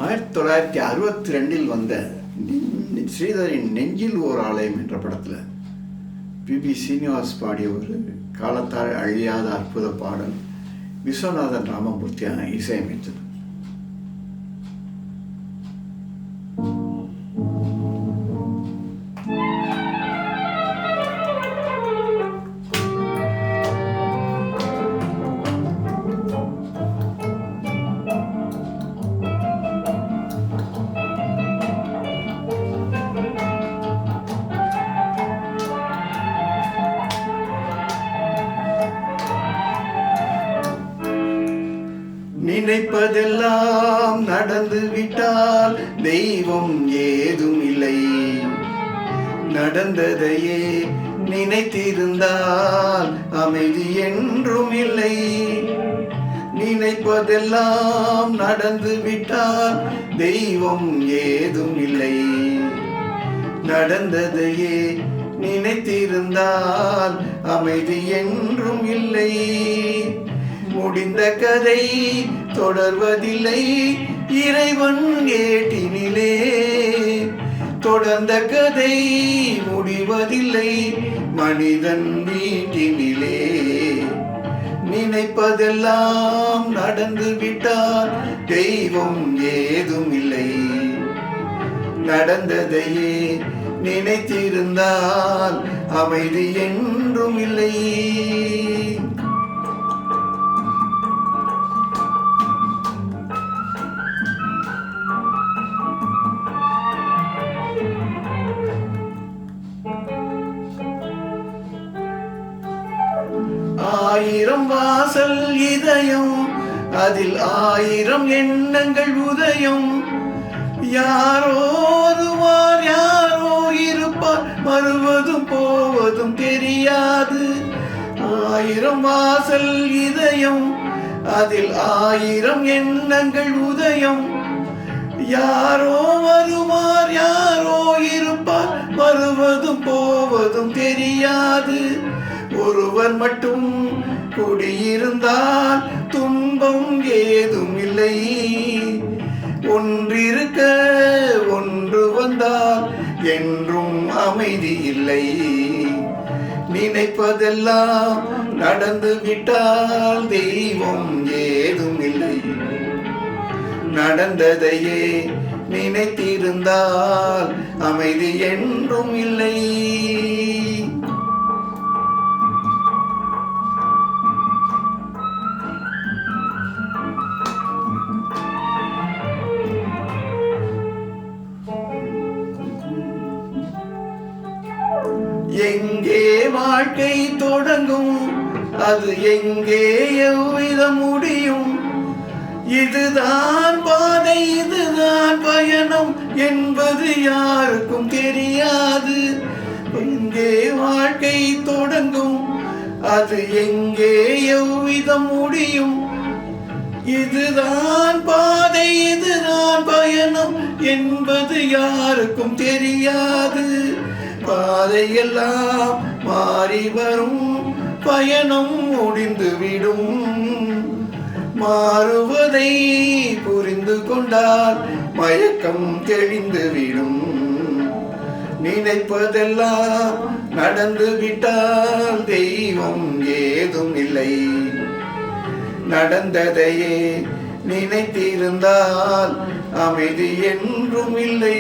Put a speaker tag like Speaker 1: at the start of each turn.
Speaker 1: 1962 வந்த ஸ்ரீதரின் நெஞ்சில் ஓர் ஆலயம் என்ற படத்தில் பி சீனிவாஸ் பாடிய ஒரு காலத்தால் அழியாத அற்புத பாடல் விஸ்வநாதன் ராமமூர்த்தி இசையமைத்தது. நினைப்பதெல்லாம் நடந்து விட்டால் தெய்வம் ஏதும் இல்லை, நடந்ததையே நினைத்திருந்தால் அமைதி என்றும் இல்லை. நினைப்பதெல்லாம் நடந்து விட்டால் தெய்வம் ஏதும் இல்லை, நடந்ததையே நினைத்திருந்தால் அமைதி என்றும் இல்லை. முடிந்த கதை தொடர்வதில்லை இறைவன் ஏட்டினிலே, தொடர்ந்த கதை முடிவதில்லை மனிதன் வீட்டினிலே. நினைப்பதெல்லாம் நடந்து விட்டால் தெய்வம் ஏதும் இல்லை, நடந்ததையே நினைத்திருந்தால் அமைதி என்றும் இல்லை. ஆயிரம் வாசல் இதயம், அதில் ஆயிரம் எண்ணங்கள் உதயம். யாரோ வருவார் யாரோ இருப்பார், வருவதும் போவதும் தெரியாது. ஆயிரம் வாசல் இதயம், அதில் ஆயிரம் எண்ணங்கள் உதயம். யாரோ வருவார் யாரோ இருப்பார், வருவதும் போவதும் தெரியாது. ஒருவர் மட்டும் குடியிருந்தால் துன்பம் ஏதும் இல்லை, ஒன்றிருக்க ஒன்று வந்தால் என்றும் அமைதி இல்லை. நினைப்பதெல்லாம் நடந்து விட்டால் தெய்வம் ஏதும் இல்லை, நடந்ததையே நினைத்திருந்தால் அமைதி என்றும் இல்லை. எங்கே வாழ்க்கை தொடங்கும், அது எங்கே எவ்விதம் முடியும்? இதுதான் பாதை இதுதான் பயணம் என்பது யாருக்கும் தெரியாது. எங்கே வாழ்க்கை தொடங்கும், அது எங்கே எவ்விதம் முடியும்? இதுதான் பாதை இதுதான் பயணம் என்பது யாருக்கும் தெரியாது. பாதையெல்லாம் மாறி வரும், பயணம் முடிந்துவிடும். மாறுவதை புரிந்து கொண்டால் மயக்கம் தெளிந்துவிடும். நினைப்பதெல்லாம் நடந்து விட்டால் தெய்வம் ஏதும் இல்லை, நடந்ததையே நினைத்திருந்தால் அமைதி என்றும் இல்லை.